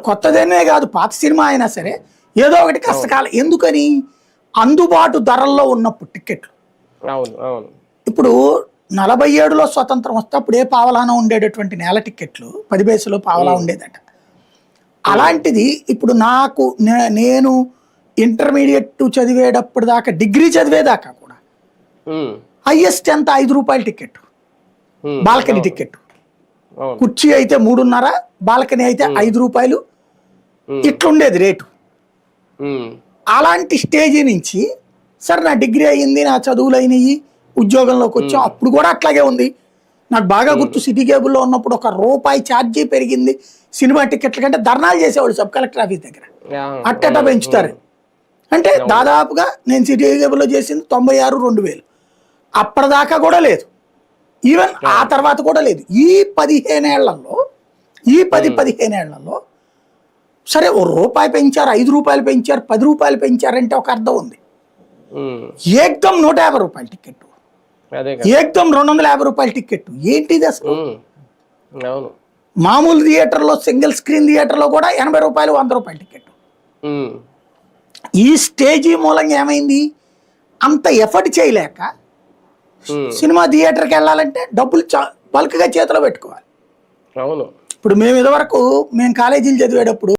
కొత్తదనే కాదు, పాత సినిమా అయినా సరే ఏదో ఒకటి కష్టకాలం. ఎందుకని? అందుబాటు ధరల్లో ఉన్నప్పుడు టికెట్లు. ఇప్పుడు 47లో స్వతంత్రం వస్తే అప్పుడు ఏ పావలాన ఉండేటటువంటి నేల టికెట్లు 10 పైసలు పావలా ఉండేదట. అలాంటిది ఇప్పుడు నాకు నేను ఇంటర్మీడియట్ చదివేటప్పుడు దాకా, డిగ్రీ చదివేదాకా కూడా హైయెస్ట్ ఎంత? 5 రూపాయల టికెట్, బాల్కనీ టికెట్. కుర్చీ అయితే 3.5, బాల్కనీ అయితే 5 రూపాయలు, ఇట్లుండేది రేటు. అలాంటి స్టేజీ నుంచి సరే నా డిగ్రీ అయ్యింది, నా చదువులు అయినాయి, ఉద్యోగంలోకి వచ్చాం, అప్పుడు కూడా అట్లాగే ఉంది. నాకు బాగా గుర్తు, సిటీ కేబుల్లో ఉన్నప్పుడు ₹1 ఛార్జీ పెరిగింది సినిమా టికెట్ల కంటే. ధర్నాలు చేసేవాళ్ళు సబ్ కలెక్టర్ ఆఫీస్ దగ్గర, అట్టట పెంచుతారు అంటే. దాదాపుగా నేను సిటీ కేబుల్లో చేసింది 96, 2000. అప్పటిదాకా కూడా లేదు, ఈవెన్ ఆ తర్వాత కూడా లేదు. ఈ 15 ఏళ్లలో, ఈ 10-15 ఏళ్లలో సరే ₹1 పెంచారు, ₹5 పెంచారు, ₹10 పెంచారంటే ఒక అర్థం ఉంది. ఏకదం ₹150 టికెట్, ఏకదం ₹250 టికెట్. ఏంటిది అసలు? మామూలు థియేటర్లో, సింగిల్ స్క్రీన్ థియేటర్లో కూడా ₹80, ₹100 టికెట్. ఈ స్టేజీ మూలంగా ఏమైంది? అంత ఎఫర్ట్ చేయలేక సినిమా థియేటర్కి వెళ్ళాలంటే డబ్బులు బల్క్గా చేతిలో పెట్టుకోవాలి. ఇప్పుడు మేము ఇదివరకు, మేము కాలేజీలు చదివేటప్పుడు